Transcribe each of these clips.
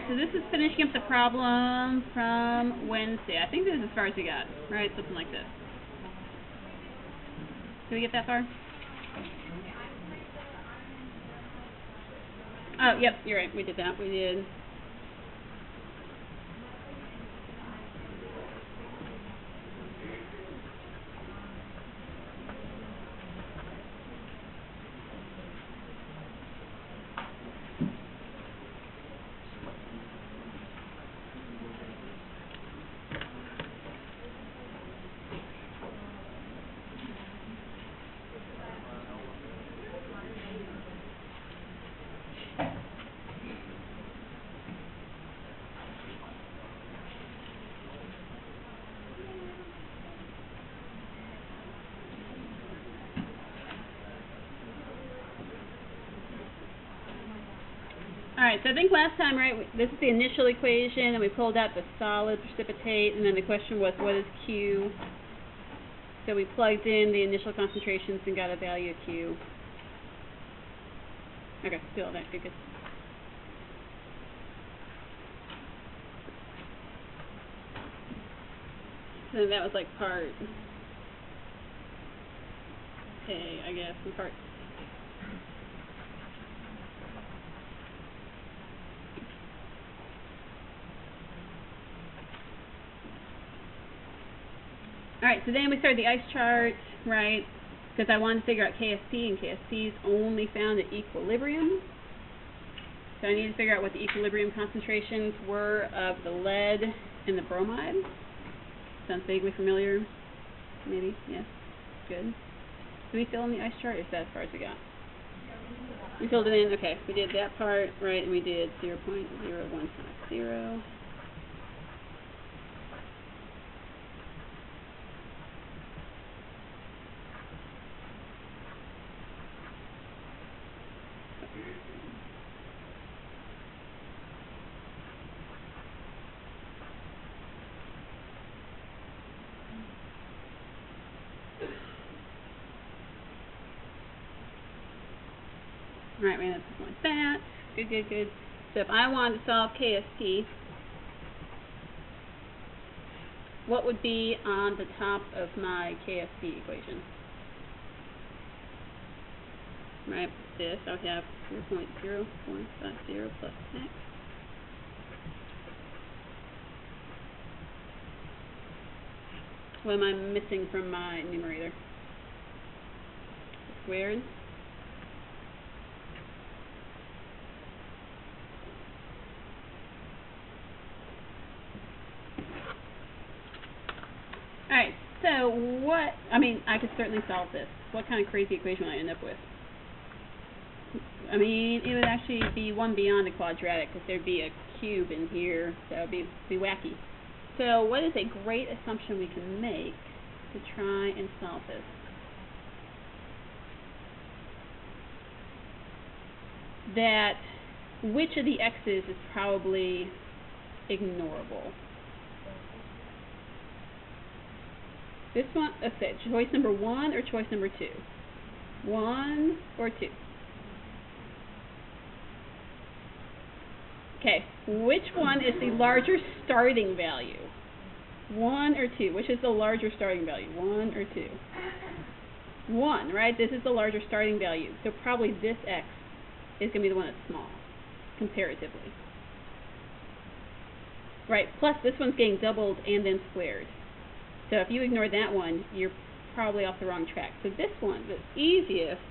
so this is finishing up the problem from Wednesday. I think this is as far as we got, right? Something like this. Did we get that far? Oh, yep, you're right. We did that. We did. Alright, so I think last time, right, this is the initial equation, and we pulled out the solid precipitate, and then the question was, what is Q? So we plugged in the initial concentrations and got a value of Q. Okay, do all that, good. So that was like part A, I guess, and part Alright, so then we started the ice chart, right, because I wanted to figure out KSP, and KSP is only found at equilibrium. So I need to figure out what the equilibrium concentrations were of the lead and the bromide. Sounds vaguely familiar? Maybe? Yes. Good. Did we fill in the ice chart, or is that as far as we got? We filled it in? Okay. We did that part, right, and we did 0.0150. Right, we had something like that. Good. So if I wanted to solve KSP, what would be on the top of my KSP equation? Right, this, I would have 0.0450 plus x. What am I missing from my numerator? Squared. Alright, so what, I could certainly solve this. What kind of crazy equation would I end up with? It would actually be one beyond a quadratic, because there'd be a cube in here, so it would be wacky. So what is a great assumption we can make to try and solve this? That which of the x's is probably ignorable? This one, let's say, choice number 1 or choice number 2? 1 or 2? Okay, which one is the larger starting value? 1 or 2? Which is the larger starting value? 1 or 2? 1, right? This is the larger starting value. So probably this x is going to be the one that's small, comparatively. Right, plus this one's getting doubled and then squared. So if you ignore that one, you're probably off the wrong track. So this one, the easiest,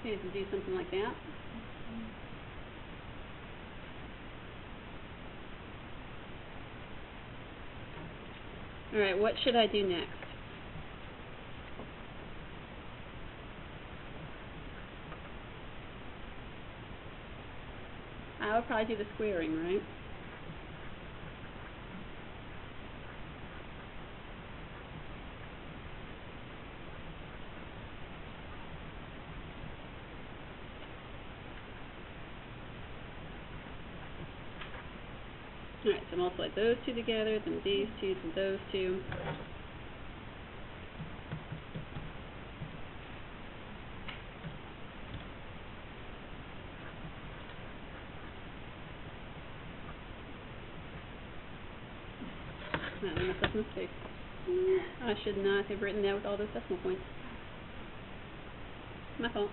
is to do something like that. Alright, what should I do next? I would probably do the squaring, right? Alright, so multiply those two together, then these two, then those two. I messed up a mistake. I should not have written that with all those decimal points. My fault.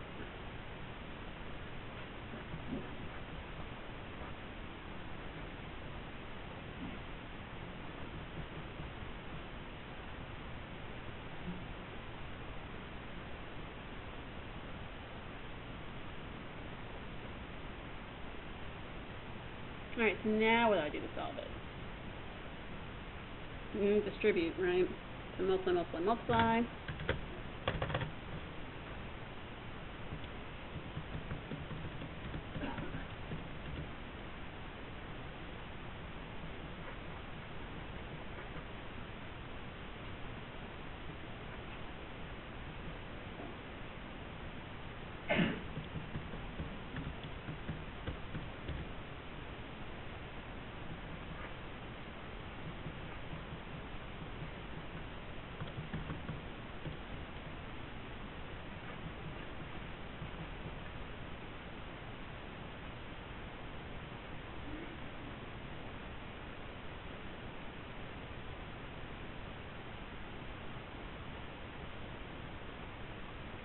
Alright, so now what do I do to solve it? Distribute, right? So multiply, multiply, multiply.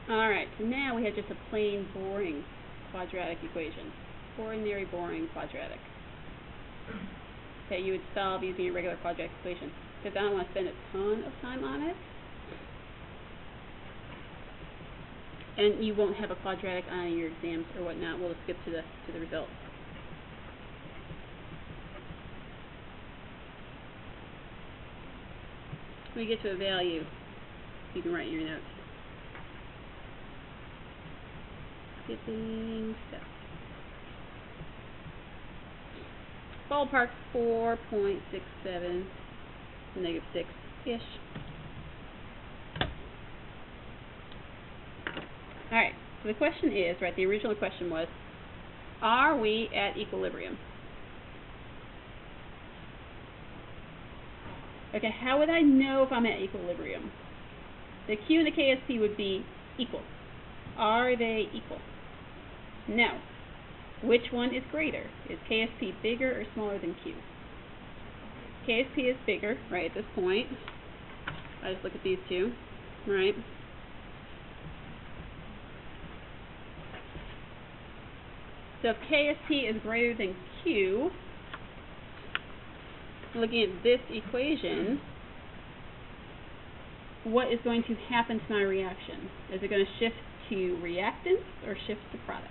Alright, so now we have just a plain, boring quadratic equation. Ordinary, boring quadratic. Okay, you would solve using a regular quadratic equation. Because I don't want to spend a ton of time on it. And you won't have a quadratic on your exams or whatnot. We'll skip to the results. When you get to a value, you can write in your notes. Skipping steps. Ballpark 4.67 to negative 6-ish. Alright, so the question is, right, the original question was, are we at equilibrium? Okay, how would I know if I'm at equilibrium? The Q and the KSP would be equal. Are they equal? No. Which one is greater? Is KSP bigger or smaller than Q? KSP is bigger, right, at this point. I just look at these two, right? So if KSP is greater than Q, looking at this equation, what is going to happen to my reaction? Is it going to shift to reactants or shift to products?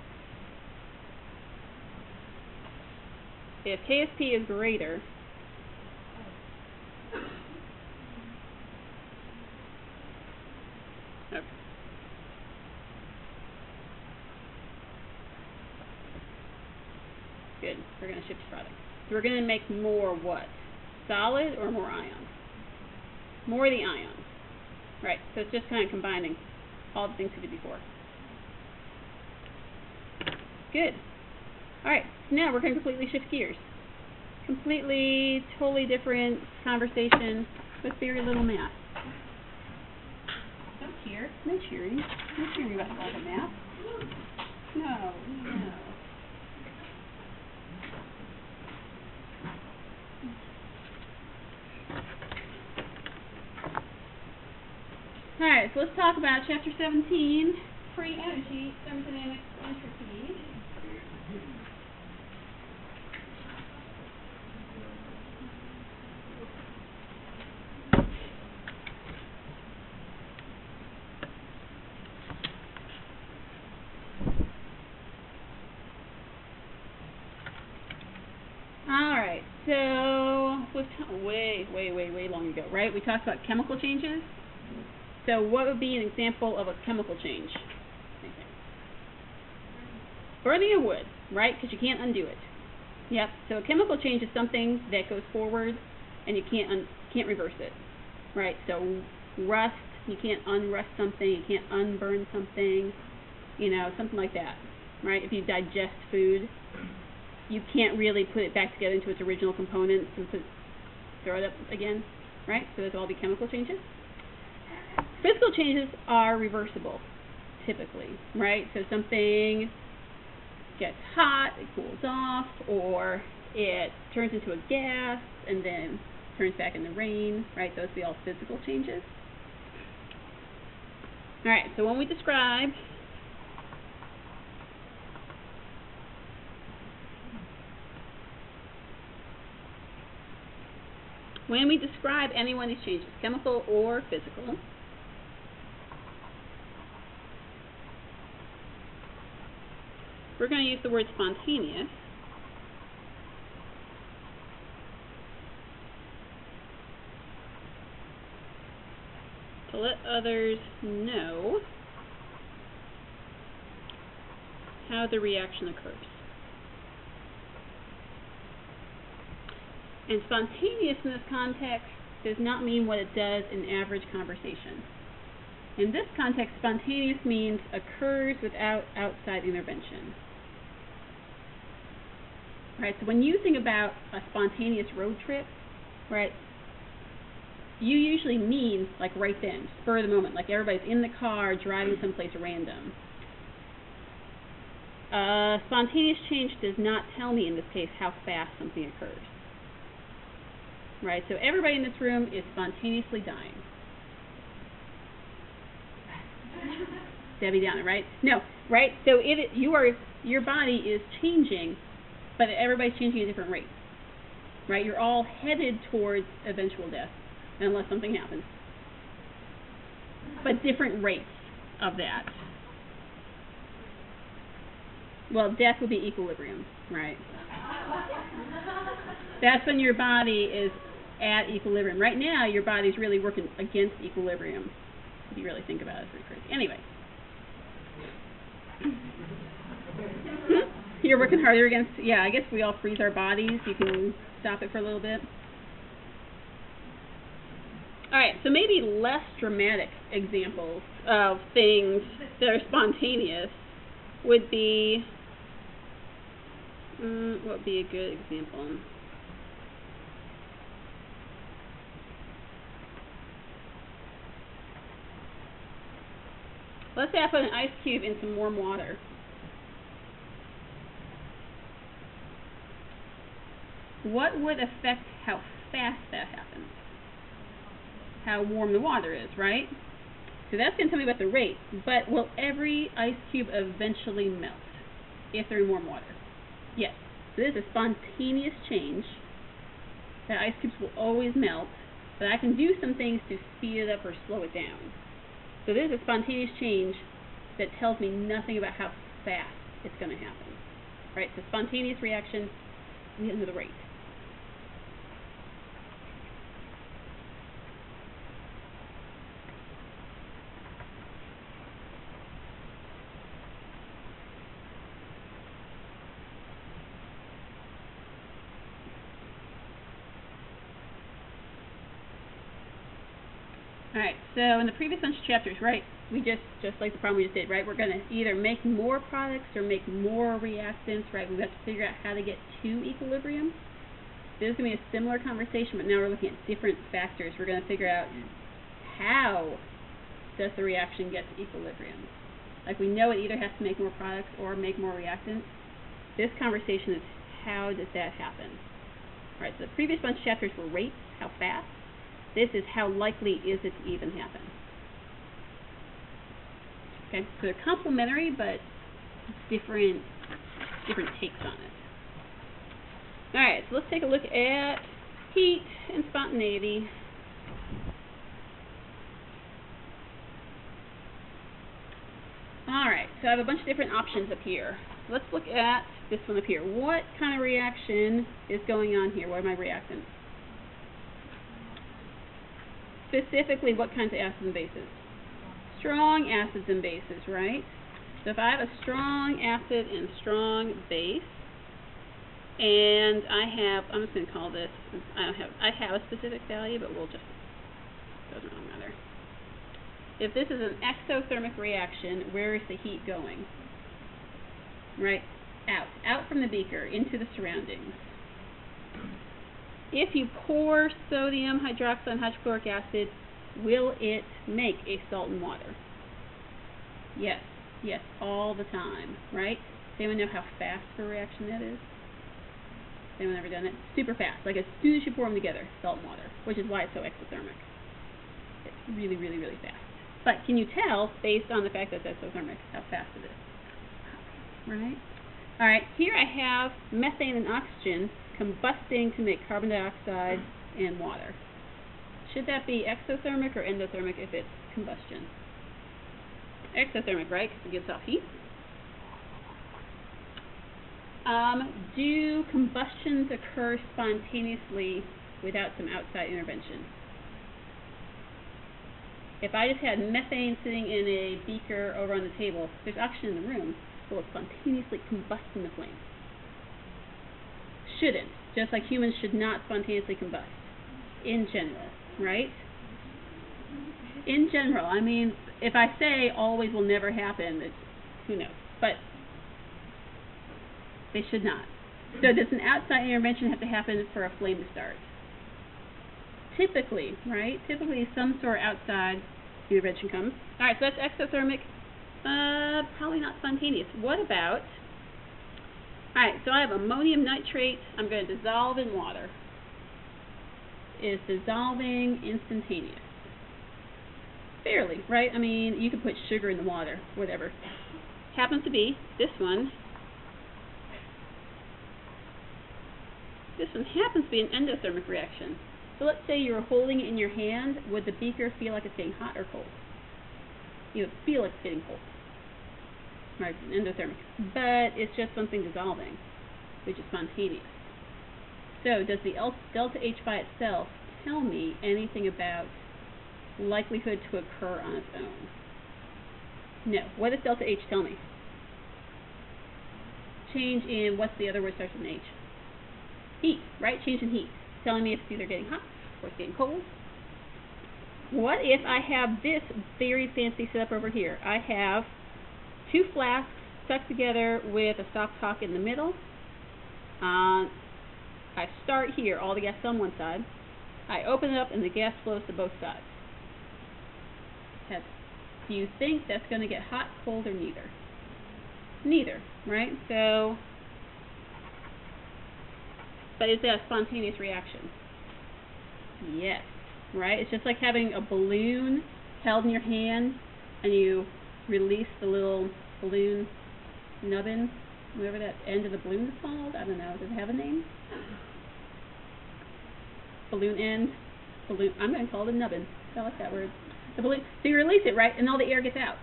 If KSP is greater, okay. Good. We're going to shift to products. So we're going to make more what? Solid or more ions? More of the ions. Right. So it's just kind of combining all the things we did before. Good. Alright, so now we're going to completely shift gears. Completely, totally different conversation with very little math. Don't cheer. No cheering. No cheering about all the math. No, no. Alright, so let's talk about Chapter 17, Pre-Energy Thermodynamics Entropy. Alright, so way long ago, right? We talked about chemical changes. So what would be an example of a chemical change? Burning of wood, right? Because you can't undo it. Yep. So a chemical change is something that goes forward and you can't reverse it, right? So rust, you can't unrust something, you can't unburn something, you know, something like that, right? If you digest food, you can't really put it back together into its original components and throw it up again, right? So those will all be chemical changes. Physical changes are reversible, typically, right? So something gets hot, it cools off, or it turns into a gas and then turns back into rain, right? Those would be all physical changes. All right, so when we describe any one of these changes, chemical or physical, we're going to use the word spontaneous. To let others know how the reaction occurs. And spontaneous in this context does not mean what it does in average conversation. In this context, spontaneous means occurs without outside intervention. Right, so when you think about a spontaneous road trip, right, you usually mean like right then, spur of the moment, like everybody's in the car driving someplace random. Spontaneous change does not tell me in this case how fast something occurs. Right, so everybody in this room is spontaneously dying. Debbie Downer, right? No, right? So your body is changing, but everybody's changing at different rates. Right? You're all headed towards eventual death, unless something happens. But different rates of that. Well, death would be equilibrium, right? That's when your body is at equilibrium. Right now, your body's really working against equilibrium. If you really think about it, it's pretty crazy. Anyway. You're working harder against, yeah, I guess we all freeze our bodies. You can stop it for a little bit. Alright, so maybe less dramatic examples of things that are spontaneous would be, what would be a good example? Let's say I put an ice cube in some warm water. What would affect how fast that happens? How warm the water is, right? So that's going to tell me about the rate. But will every ice cube eventually melt if they're in warm water? Yes. So this is a spontaneous change. The ice cubes will always melt, but I can do some things to speed it up or slow it down. So this is a spontaneous change that tells me nothing about how fast it's going to happen. Right? So spontaneous reaction, we get into the rate. Alright, so in the previous bunch of chapters, right, we just like the problem we just did, right, we're going to either make more products or make more reactants, right, we've got to figure out how to get to equilibrium. This is going to be a similar conversation, but now we're looking at different factors. We're going to figure out how does the reaction get to equilibrium. Like we know it either has to make more products or make more reactants. This conversation is how does that happen. Alright, so the previous bunch of chapters were rates, how fast. This is how likely is it to even happen. Okay, so they're complementary, but different takes on it. Alright, so let's take a look at heat and spontaneity. Alright, so I have a bunch of different options up here. Let's look at this one up here. What kind of reaction is going on here? What are my reactants? Specifically, what kinds of acids and bases? Strong acids and bases, right? So if I have a strong acid and strong base, and I'm just going to call this, I have a specific value, but we'll just, doesn't really matter. If this is an exothermic reaction, where is the heat going? Right? out from the beaker into the surroundings. If you pour sodium hydroxide and hydrochloric acid, will it make a salt and water? Yes, yes, all the time, right? Does anyone know how fast of a reaction that is? Has anyone ever done it? Super fast, like as soon as you pour them together, salt and water, which is why it's so exothermic. It's really, really, really fast. But can you tell, based on the fact that it's exothermic, how fast it is? Right? Alright, here I have methane and oxygen combusting to make carbon dioxide and water. Should that be exothermic or endothermic if it's combustion? Exothermic, right? Because it gives off heat. Do combustions occur spontaneously without some outside intervention? If I just had methane sitting in a beaker over on the table, there's oxygen in the room, it will spontaneously combust in the flame. Shouldn't. Just like humans should not spontaneously combust. In general, right? In general. I mean, if I say always will never happen, it's, who knows. But they should not. So does an outside intervention have to happen for a flame to start? Typically, right? Typically some sort of outside intervention comes. Alright, so that's exothermic. Probably not spontaneous. What about, alright, so I have ammonium nitrate. I'm going to dissolve in water. Is dissolving instantaneous? Fairly, right? I mean, you could put sugar in the water, whatever. Happens to be this one. This one happens to be an endothermic reaction. So let's say you were holding it in your hand. Would the beaker feel like it's getting hot or cold? You would feel like it's getting cold. Right, endothermic. But it's just something dissolving, which is spontaneous. So does the delta H by itself tell me anything about likelihood to occur on its own? No. What does delta H tell me? Change in, what's the other word starts with an H? Heat, right? Change in heat. Telling me if it's either getting hot or it's getting cold. What if I have this very fancy setup over here? I have two flasks stuck together with a stopcock in the middle. I start here, all the gas is on one side. I open it up and the gas flows to both sides. Do you think that's going to get hot, cold, or neither? Neither, right? So, but is that a spontaneous reaction? Yes, right? It's just like having a balloon held in your hand and you release the little balloon nubbin, whatever that end of the balloon is called. I don't know. Does it have a name? Balloon end. Balloon. I'm going to call it a nubbin. I like that word. The balloon. So you release it, right, and all the air gets out.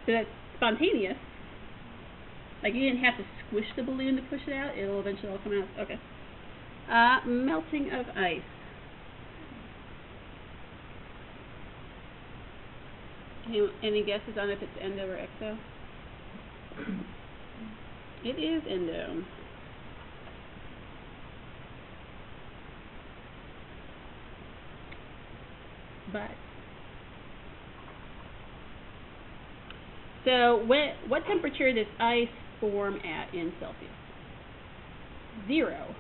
So that's spontaneous. Like you didn't have to squish the balloon to push it out. It'll eventually all come out. Okay. Melting of ice. Any guesses on if it's endo or exo? It is endo. But so what temperature does ice form at in Celsius? 0.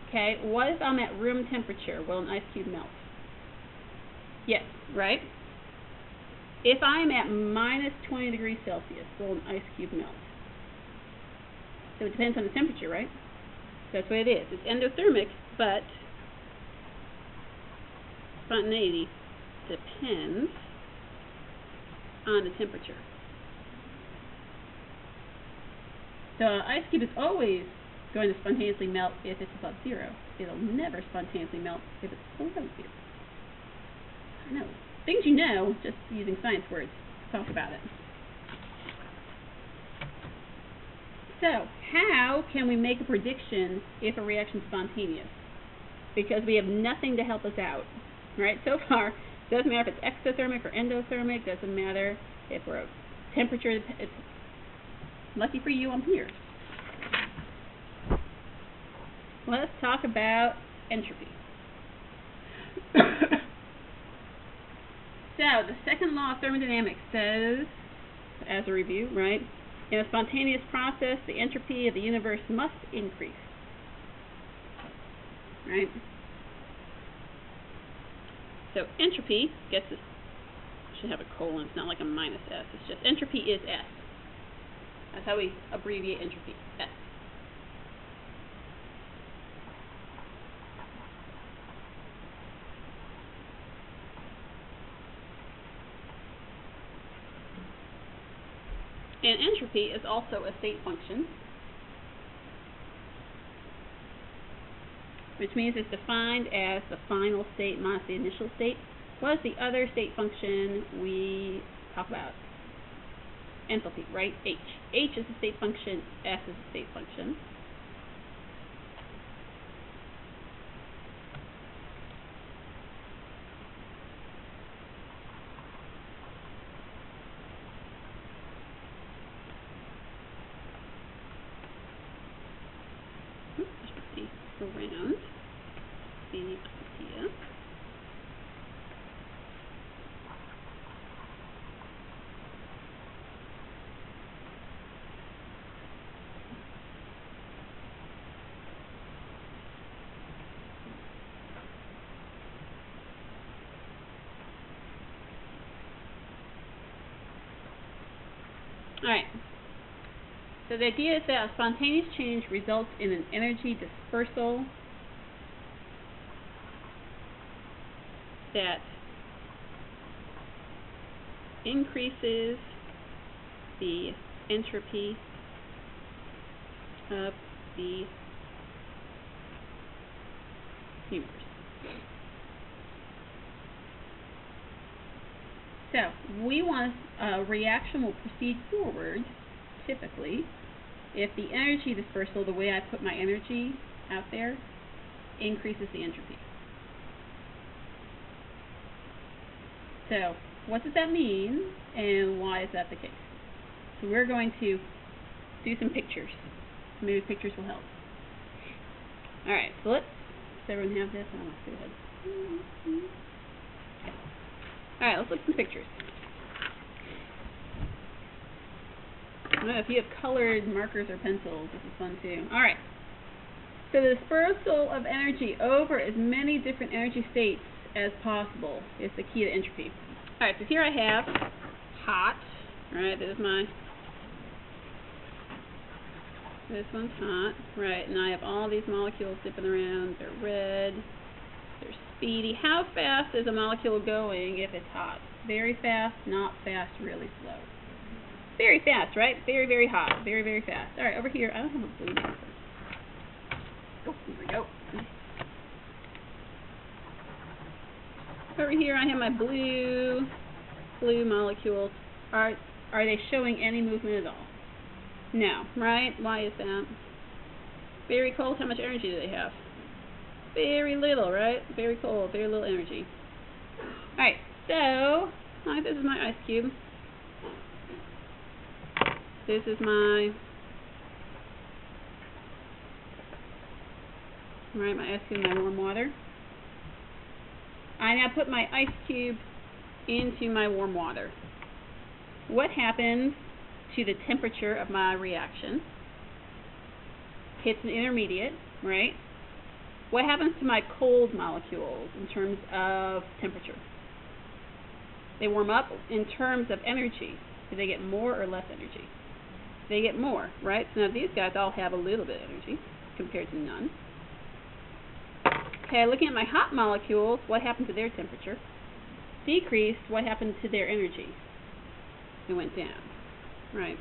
Okay, what if I'm at room temperature? Will an ice cube melt? Yes, right? If I'm at minus 20 degrees Celsius, will an ice cube melt? So it depends on the temperature, right? That's what it is. It's endothermic, but spontaneity depends on the temperature. So an ice cube is always going to spontaneously melt if it's above 0. It'll never spontaneously melt if it's below 0. I know. Things you know, just using science words to talk about it. So, how can we make a prediction if a reaction is spontaneous? Because we have nothing to help us out. Right? So far, it doesn't matter if it's exothermic or endothermic, doesn't matter if we're temperature, it's lucky for you, I'm here. Let's talk about entropy. So, the second law of thermodynamics says, as a review, right, In a spontaneous process, the entropy of the universe must increase. Right? So entropy gets this, should have a colon, it's not like a minus S, it's just entropy is S. That's how we abbreviate entropy, S. And entropy is also a state function, which means it's defined as the final state minus the initial state. What is the other state function we talk about? Enthalpy, right? H. H is a state function, S is a state function. Around the idea. Alright, so the idea is that a spontaneous change results in an energy dispersal that increases the entropy of the universe. So, we want a reaction will proceed forward, typically, if the energy dispersal, the way I put my energy out there, increases the entropy. So, what does that mean, and why is that the case? So we're going to do some pictures. Maybe pictures will help. Alright, so does everyone have this? Oh, go ahead. Alright, let's look at some pictures. I don't know if you have colored markers or pencils, this is fun too. Alright, so the dispersal of energy over as many different energy states as possible is the key to entropy. Alright, so here I have hot. Alright, this one's hot. Right, and I have all these molecules zipping around. They're red. They're speedy. How fast is a molecule going if it's hot? Very fast, not fast, really slow. Very fast, right? Very, very hot. Very, very fast. Alright, over here, I don't have a blue marker. Oh, here we go. Over here I have my blue molecules. Are they showing any movement at all? No, right? Why is that? Very cold. How much energy do they have? Very little, right? Very cold, very little energy. Alright, so this is my ice cube. This is my ice cube, my warm water. I now put my ice cube into my warm water. What happens to the temperature of my reaction? Hits an intermediate, right? What happens to my cold molecules in terms of temperature? They warm up. In terms of energy, do they get more or less energy? They get more, right? So now these guys all have a little bit of energy compared to none. Okay, looking at my hot molecules, what happened to their temperature? Decreased. What happened to their energy? It went down, right?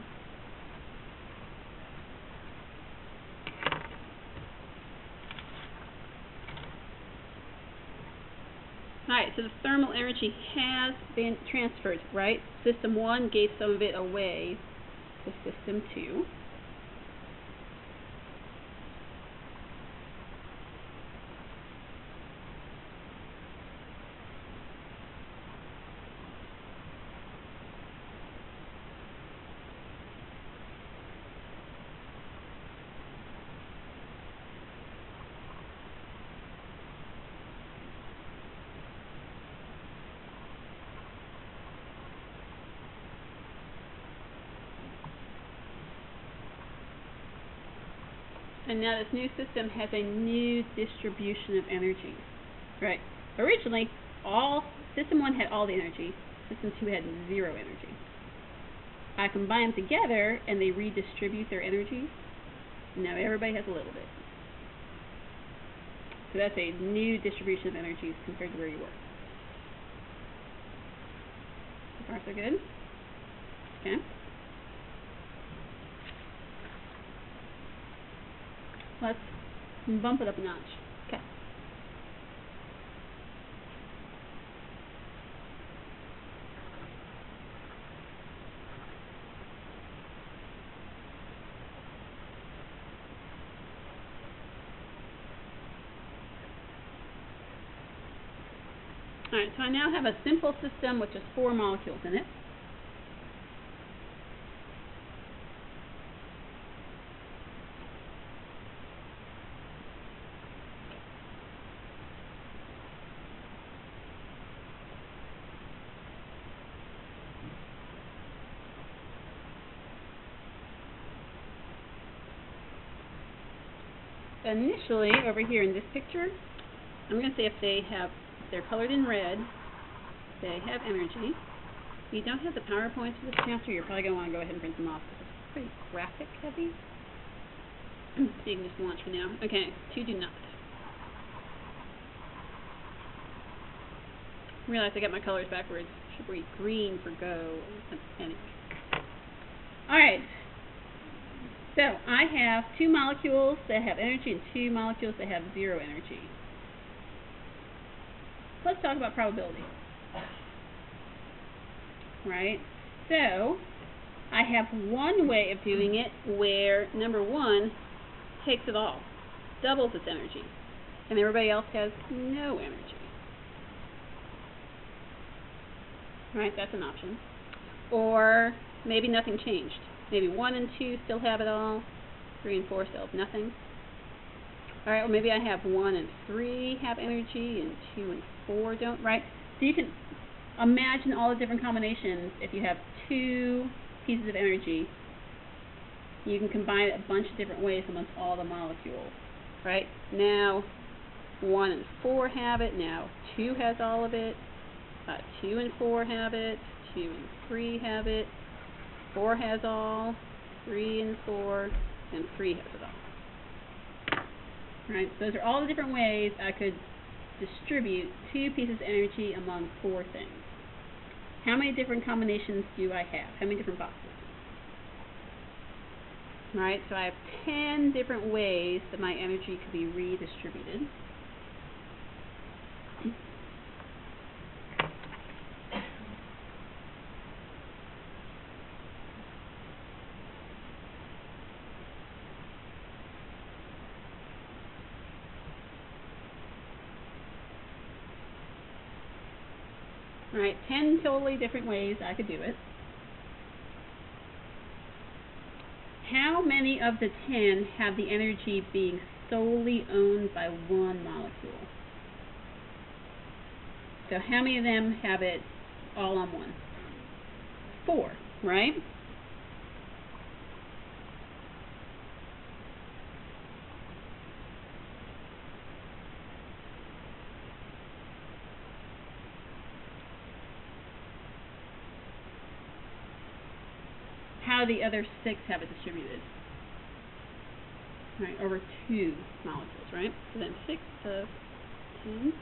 Alright, so the thermal energy has been transferred, right? System 1 gave some of it away to System 2. And now this new system has a new distribution of energy. Right. Originally, System 1 had all the energy. System 2 had 0 energy. I combine them together, and they redistribute their energy. Now everybody has a little bit. So that's a new distribution of energies compared to where you were. So far, so good? Okay. Let's bump it up a notch. Okay. Alright, so I now have a simple system with just 4 molecules in it. Initially, over here in this picture, I'm going to say if they're colored in red, they have energy. If you don't have the PowerPoints for this chapter, you're probably going to want to go ahead and print them off because it's pretty graphic heavy. So you can just watch for now. Okay, 2 do not. I realize I got my colors backwards. Should be green for go. Anyway. Alright. So, I have 2 molecules that have energy and 2 molecules that have 0 energy. Let's talk about probability. Right? So, I have one way of doing it where number 1 takes it all, doubles its energy, and everybody else has no energy. Right? That's an option. Or maybe nothing changed. Maybe 1 and 2 still have it all, 3 and 4 still have nothing. Alright, well maybe I have 1 and 3 have energy and 2 and 4 don't, right? So you can imagine all the different combinations. If you have 2 pieces of energy, you can combine it a bunch of different ways amongst all the molecules, right? Now 1 and 4 have it, now 2 has all of it, 2 and 4 have it, 2 and 3 have it, 4 has all, 3 and 4, and 3 has it all. Right, so those are all the different ways I could distribute 2 pieces of energy among 4 things. How many different combinations do I have? How many different boxes? Right, so I have 10 different ways that my energy could be redistributed. Alright, 10 totally different ways I could do it. How many of the 10 have the energy being solely owned by one molecule? So how many of them have it all on one? 4, right? How do the other 6 have it distributed? Right, over 2 molecules, right? So then 6 of 10.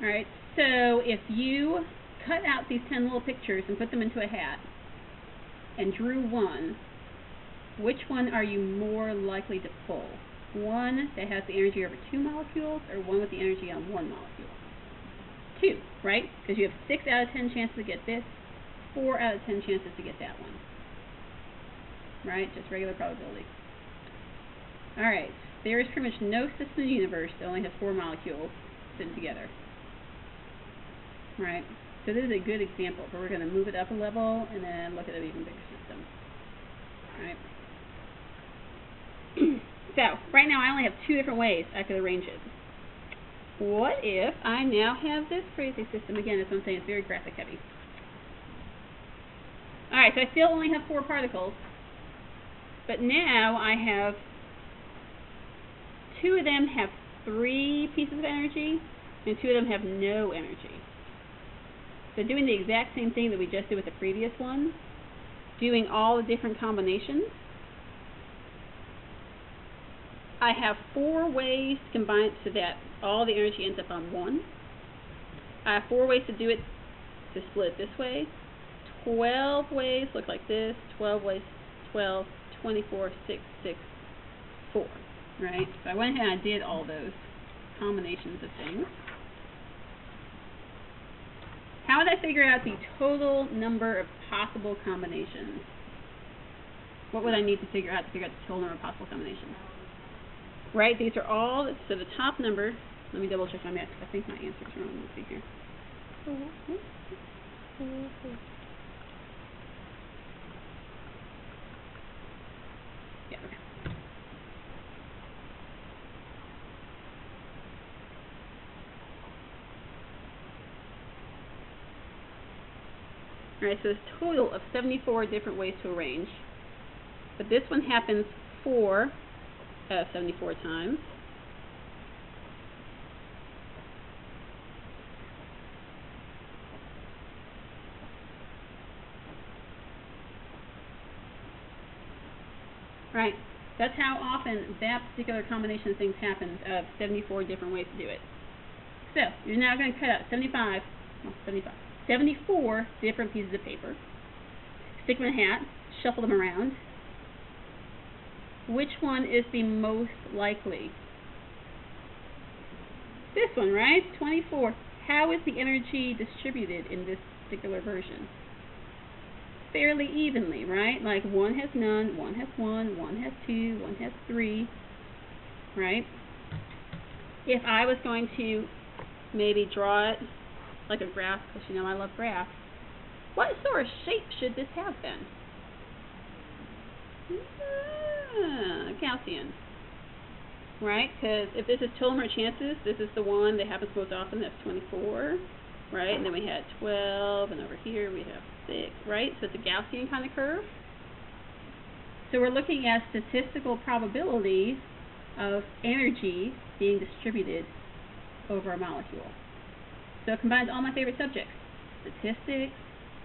Alright, so if you cut out these 10 little pictures and put them into a hat and drew one, which one are you more likely to pull? One that has the energy over 2 molecules, or one with the energy on 1 molecule? 2, right? Because you have 6 out of 10 chances to get this, 4 out of 10 chances to get that one. Right? Just regular probability. Alright, there is pretty much no system in the universe that only has 4 molecules sitting together. Right? So this is a good example, but we're going to move it up a level and then look at an even bigger system. Alright. So, right now I only have 2 different ways I could arrange it. What if I now have this crazy system? Again, that's what I'm saying, it's very graphic heavy. Alright, so I still only have 4 particles, but now I have 2 of them have 3 pieces of energy, and 2 of them have no energy. So doing the exact same thing that we just did with the previous one, doing all the different combinations, I have 4 ways to combine it so that all the energy ends up on 1. I have 4 ways to do it, to split it this way. 12 ways look like this. 12 ways, 12, 24, 6, 6, 4. Right? So I went ahead and I did all those combinations of things. How would I figure out the total number of possible combinations? What would I need to figure out the total number of possible combinations? Right, these are all, so the top number, let me double check my math because I think my answer is wrong. Let's see here. Yeah, okay. Alright, so there's a total of 74 different ways to arrange. But this one happens 4 out of 74 times. Right, that's how often that particular combination of things happens out of 74 different ways to do it. So, you're now going to cut out 74 different pieces of paper, stick them in a hat, shuffle them around. Which one is the most likely? This one, right? 24. How is the energy distributed in this particular version? Fairly evenly, right? Like 1 has none, 1 has 1, 1 has 2, 1 has 3, right? If I was going to maybe draw it like a graph, because you know I love graphs, what sort of shape should this have then? Gaussian, right? Because if this is total number of chances, this is the one that happens most often. That's 24, right? And then we had 12, and over here we have 6, right? So it's a Gaussian kind of curve. So we're looking at statistical probability of energy being distributed over a molecule. So it combines all my favorite subjects: statistics,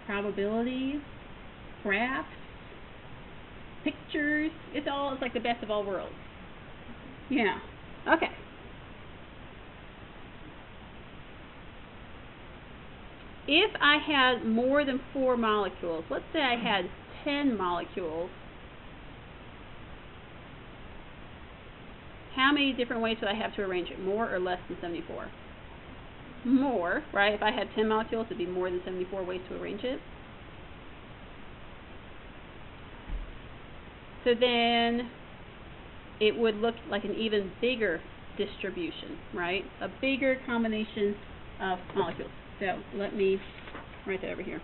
probability, graphs, pictures. It's like the best of all worlds. Yeah. Okay. If I had more than 4 molecules, let's say I had 10 molecules, how many different ways would I have to arrange it? More or less than 74? More, right? If I had 10 molecules, it'd be more than 74 ways to arrange it. So then it would look like an even bigger distribution, right? A bigger combination of molecules. So let me write that over here.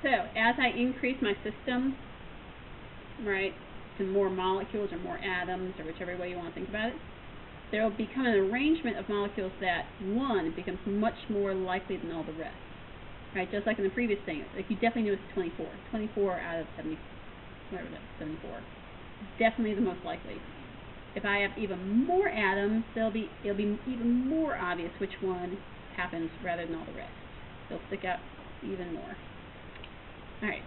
So as I increase my system, right, to more molecules or more atoms or whichever way you want to think about it, there will become an arrangement of molecules that one becomes much more likely than all the rest. Right, just like in the previous thing, like you definitely knew it's 24. 24 out of 70, whatever that is, 74. Definitely the most likely. If I have even more atoms, it'll be even more obvious which one happens rather than all the rest. They'll stick out even more. Alright,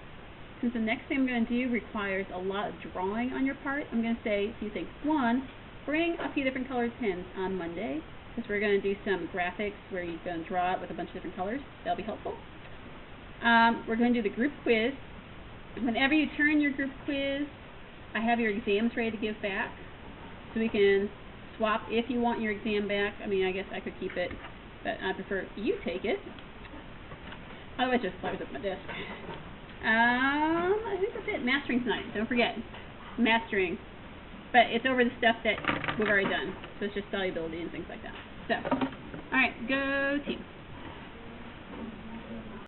since the next thing I'm going to do requires a lot of drawing on your part, I'm going to say a few things. One, bring a few different colored pens on Monday, because we're going to do some graphics where you're going to draw it with a bunch of different colors. That'll be helpful. We're going to do the group quiz. Whenever you turn your group quiz, I have your exams ready to give back, so we can swap if you want your exam back. I mean, I guess I could keep it, but I prefer you take it. Otherwise, just flies up my desk. I think that's it. Mastering tonight. Don't forget. Mastering. But it's over the stuff that we've already done. So it's just solubility and things like that. So, alright, go team.